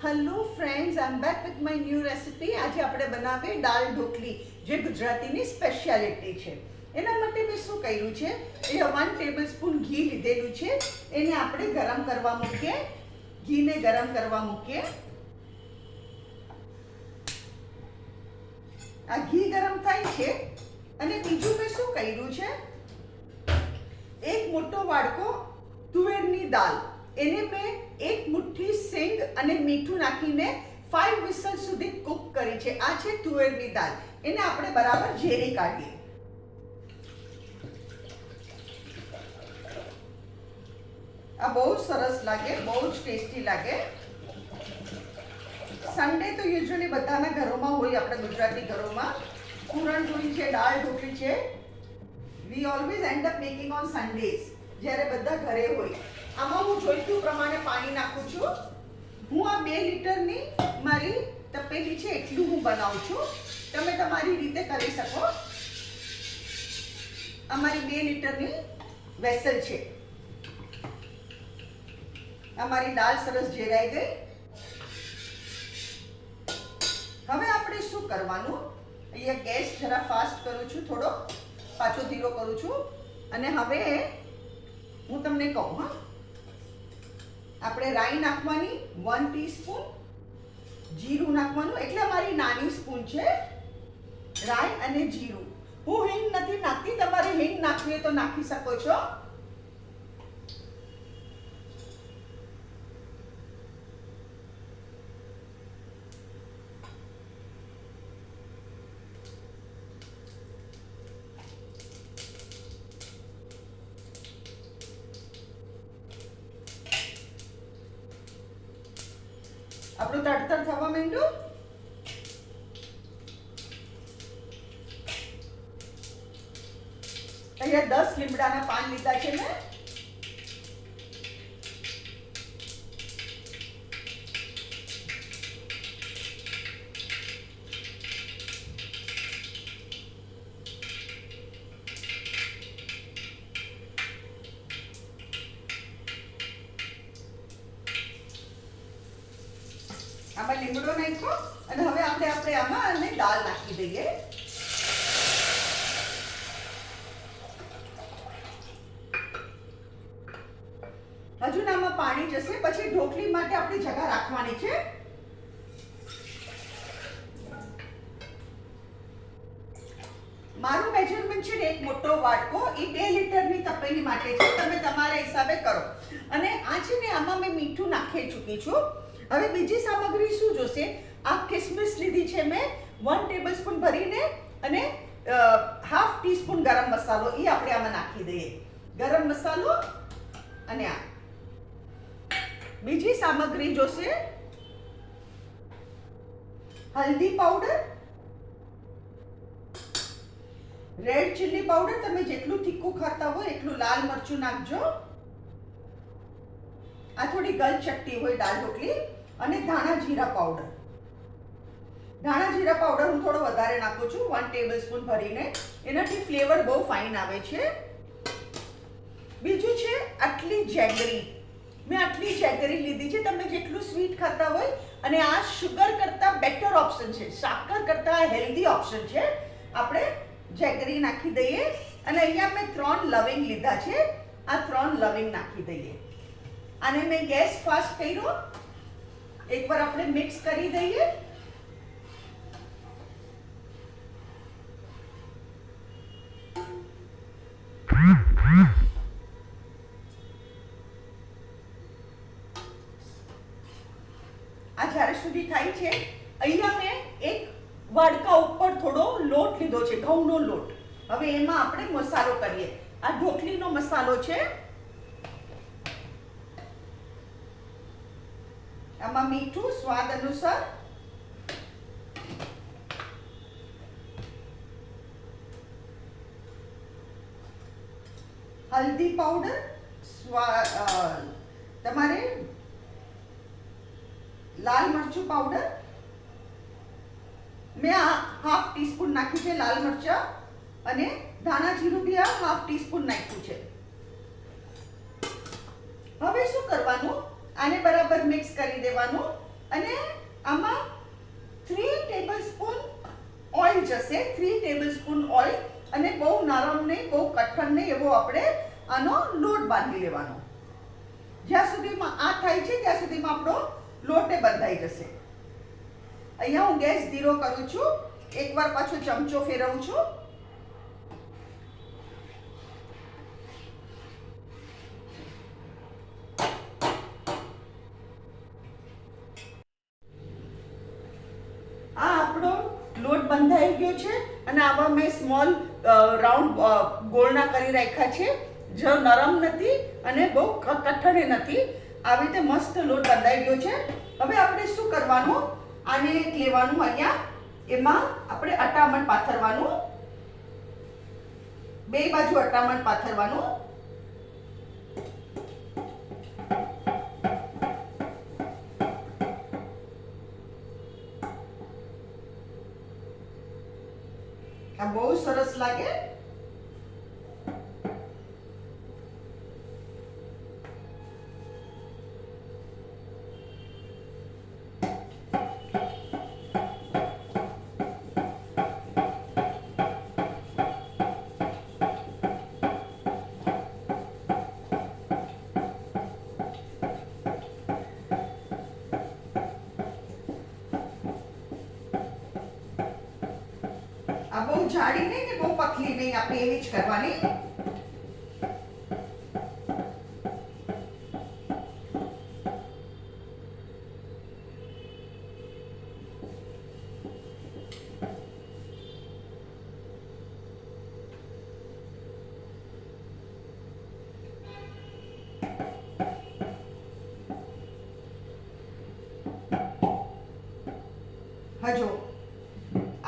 Hello friends, I am back with my new recipe. આજે આપણે બનાવીએ દાળ ઢોકળી, જે ગુજરાતીની સ્પેશિયાલિટી છે. એના માટે મેં શું કર્યું છે, એ 1 ટેબલસ્પૂન ઘી લીધેલું છે. એને આપણે ગરમ કરવા મૂકીએ. ઘીને ગરમ કરવા મૂકીએ. આ ઘી ગરમ થાય છે. અને બીજું મેં શું કર્યું છે, એક મોટો વાડકો તુવેરની દાળ, એને મેં એક મુઠ્ઠી સિંગ અને મીઠું નાખીને 5 વિસલ સુધી કુક કરી છે. આ છે તુવેરની દાળ. એને આપણે બરાબર ઝેરી કાઢીએ. આ બહુ સરસ લાગે, બહુ જ ટેસ્ટી લાગે. સન્ડે તો યુઝ્યુઅલી બધાના ઘરોમાં હોય, આપણે ગુજરાતી ઘરોમાં પૂરણપૂરી છે, દાળ ઢોકળી છે. વી always end up making on Sundays, જ્યારે બધા ઘરે હોય. આમાં હું જોઈતું પ્રમાણે પાણી નાખું છું. હું આ 2 લીટરની મારી તપેલી છે એટલું હું બનાવું છું. તમે તમારી રીતે કરી શકો. અમારી 2 લીટરની વેસલ છે. અમારી દાળ સરસ જેરાઈ ગઈ. હવે આપણે શું કરવાનું, અહીંયા ગેસ જરા ફાસ્ટ કરું છું, થોડો પાછો ધીરો કરું છું. અને હવે હું તમને કહું, આપણે રાઈ નાખવાની 1 ટીસ્પૂન, જીરું નાખવાનું, એટલે અમારી નાની સ્પૂન છે રાઈ અને જીરું. હું હિંગ નથી નાખતી, તમારે હિંગ નાખવી હોય તો નાખી શકો છો. આપણું તડતર થવા માંડ્યું. અહીંયા 10 લીમડાના પાન લીધા છે મેં. આમાં લીમડો નાખ્યો અને હવે આપણે આમાં અને દાળ નાખી દઈએ. હજુ આમાં પાણી જશે, પછી ઢોકળી માટે આપણે જગા રાખવાની છે. મારું મેજરમેન્ટ છે ને એક મોટો વાડકો, એ 2 લીટરની તપેલી માટે છે. તમે તમારા હિસાબે કરો. અને આ છે ને આમાં મેં મીઠું નાખી ચૂકી છું. હવે બીજી સામગ્રી શું જોશે, આ કિસમિસ લીધી છે મેં 1 ટેબલસ્પૂન ભરીને, અને ½ ટીસ્પૂન ગરમ મસાલો, એ આપણે આમાં નાખી દઈએ. ગરમ મસાલો. અને આ બીજી સામગ્રી જોશે, હલ્દી પાવડર, રેડ ચીલી પાવડર, તમે જેટલું તીખું ખાતા હોય એટલું લાલ મરચું નાખજો. આ થોડી ગલ ચટ્ટી હોય દાળ ઢોકળી. અને ધાણા જીરા પાવડર. ધાણા જીરા પાવડર હું થોડો વધારે નાખું છું, 1 ટેબલસ્પૂન ભરીને. એનાથી ફ્લેવર બહુ ફાઇન આવે છે. બીજું છે આટલી જેગરી. મેં આટલી જેગરી લીધી છે. તમે જેટલું સ્વીટ ખાતા હોય, અને આ શુગર કરતાં બેટર ઓપ્શન છે, સાકર કરતાં હેલ્ધી ઓપ્શન છે. આપણે જેગરી નાખી દઈએ. અને અહીંયા મેં 3 લવિંગ લીધા છે. આ 3 લવિંગ નાખી દઈએ. આને મેં ગેસ ફાસ્ટ કર્યો. એકવાર આપણે મિક્સ કરી દઈએ. આ જ્યારે સુધી થાય છે, અહીંયા મેં એક વાડકા ઉપર થોડો લોટ લીધો છે, ઘઉંનો લોટ. હવે એમાં આપણે મસાલો કરીએ. આ ઢોકળીનો મસાલો છે. આમાં મીઠું સ્વાદ અનુસાર, હલ્દી પાવડર, તમારે લાલ મરચું પાવડર, મેં આ ½ ટીસ્પૂન નાખ્યું છે લાલ મરચા. અને ધાણા જીરું બી આ ½ ટીસ્પૂન નાખ્યું છે. હવે શું કરવાનું, આને બરાબર મિક્સ કરી દેવાનું અને આમાં 3 ટેબલસ્પૂન ઓઇલ જશે. 3 ટેબલસ્પૂન ઓઇલ. અને બહુ નરમ નહીં, બહુ કઠણ નહીં એવો આપણે આનો લોટ બાંધી લેવાનો. જ્યાં સુધીમાં આ થાય છે ત્યાં સુધીમાં આપણો લોટે બંધાઈ જશે. અહીંયા હું ગેસ ધીરો કરું છું. એકવાર પાછો ચમચો ફેરવું છું. આ આપણો લોટ બંધાઈ ગયો છે અને આવા મેં સ્મોલ રાઉન્ડ ગોળના કરી રાખ્યા છે. જો નરમ નથી અને બહુ કઠણ નથી. આવી રીતે મસ્ત લોટ બંધાઈ ગયો છે. હવે આપણે શું કરવાનું, આને લેવાનું, અહીંયા એમાં આપણે અટામણ પાથરવાનું. બે બાજુ અટામણ પાથરવાનું. આ બહુ સરસ લાગે. આ બહુ જાડી નહીં ને બહુ પતલી નહીં, આપણે એવી જ કરવાની. હજો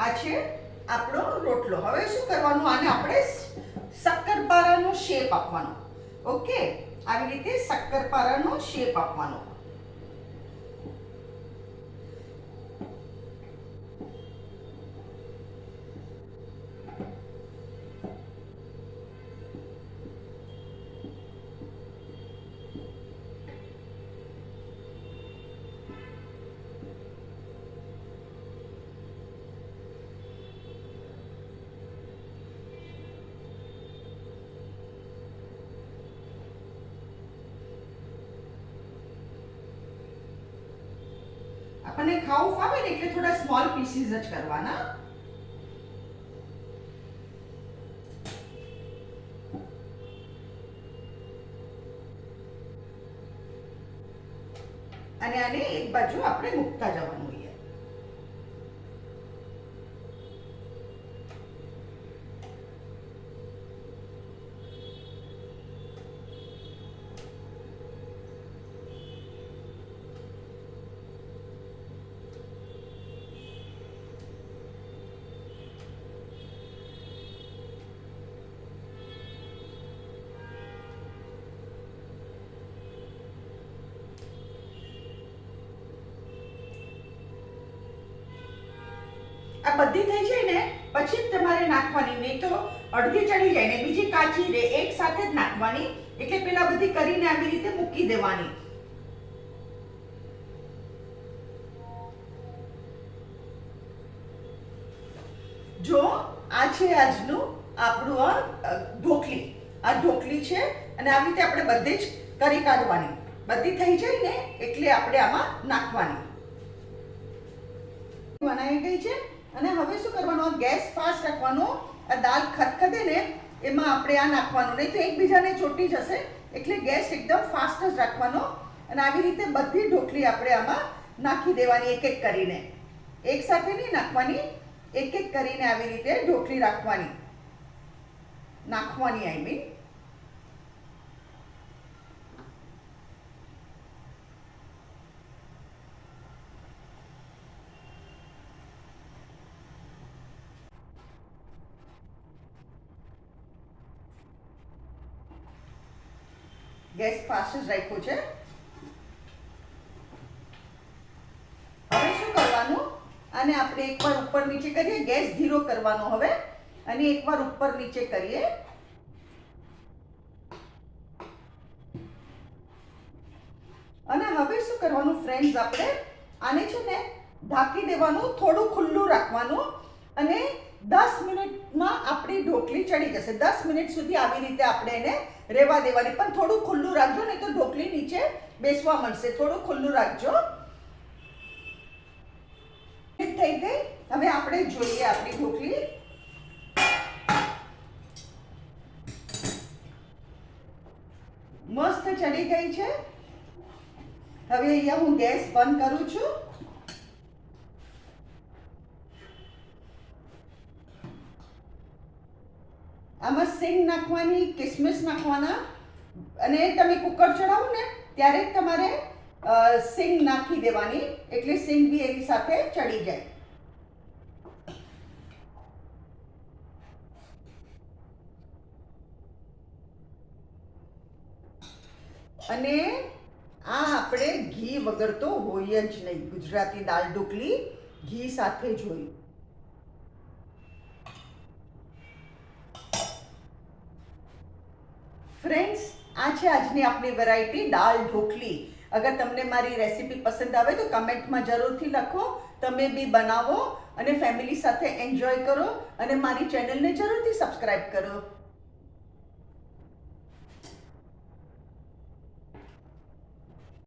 આ છે આપણો રોટલો. હવે શું કરવાનું, આને આપણે શક્કરપારાનો શેપ આપવાનો. ઓકે, આવી રીતે શક્કરપારાનો શેપ આપવાનો. આપણને ખાવું ફાવે ને એટલે થોડા સ્મોલ પીસીસ જ કરવાના. અને આને એક બાજુ આપણે મૂકતા જવાનું. આ બધી થઈ જાય ને પછી જ તમારે નાખવાની, નહીં તો અડધી ચડી જાય ને બીજી કાચી રહે. એક સાથે જ નાખવાની. એટલે પેલા બધી કરીને આવી રીતે મૂકી દેવાની. જો આ છે આજનું આપણું આ ઢોકળી. આ ઢોકળી છે અને આવી રીતે આપણે બધી જ કરી કાઢવાની. બધી થઈ જાય ને એટલે આપણે આમાં નાખવાની. બનાવી ગઈ છે. અને હવે શું કરવાનું, ગેસ ફાસ્ટ રાખવાનો. આ દાળ ખદખદે ને એમાં આપણે આ નાખવાનું, નહીં તો એકબીજાને ચોટી જશે. એટલે ગેસ એકદમ ફાસ્ટ જ રાખવાનો. અને આવી રીતે બધી ઢોકળી આપણે આમાં નાખી દેવાની, એક એક કરીને. એક સાથે નહીં નાખવાની, એક એક કરીને આવી રીતે ઢોકળી નાખવાની આઈ મીન. ગેસ ફાસ્ટ જ રાખ્યો છે. હવે શું કરવાનું, આને આપણે એકવાર ઉપર નીચે કરીએ. ગેસ ધીરો કરવાનો હવે અને એકવાર ઉપર નીચે કરીએ. અને હવે શું કરવાનું ફ્રેન્ડ્સ, આપણે આને છે ને ઢાંકી દેવાનું, થોડું ખુલ્લું રાખવાનું અને 10 મિનિટમાં આપણી ઢોકળી ચડી જશે. 10 મિનિટ સુધી આવી રીતે આપણે એને રહેવા દેવાની, પણ થોડું ખુલ્લું રાખજો નહીં તો ઢોકળી નીચે બેસવા મળશે. થોડું ખુલ્લું રાખજો. થઈ ગઈ. હવે આપણે જોઈએ આપણી ઢોકળી. મસ્ત ચડી ગઈ છે. હવે અહીંયા હું ગેસ બંધ કરું છું. આમાં સિંગ નાખવાની, કિસમિસ નાખવાના અને તમે કુકર ચડાવો ને ત્યારે જ તમારે સિંગ નાખી દેવાની, એટલે સિંગ બી એની સાથે ચડી જાય. અને આ આપણે ઘી વગર તો હોય જ નહીં. ગુજરાતી દાળ ઢોકળી ઘી સાથે જ હોય. ફ્રેન્ડ્સ, આ છે આજની આપણી વેરાયટી દાળ ઢોકળી. અગર તમને મારી રેસીપી પસંદ આવે તો કમેન્ટમાં જરૂરથી લખો. તમે બી બનાવો અને ફેમિલી સાથે એન્જોય કરો અને મારી ચેનલને જરૂરથી સબસ્ક્રાઈબ કરો.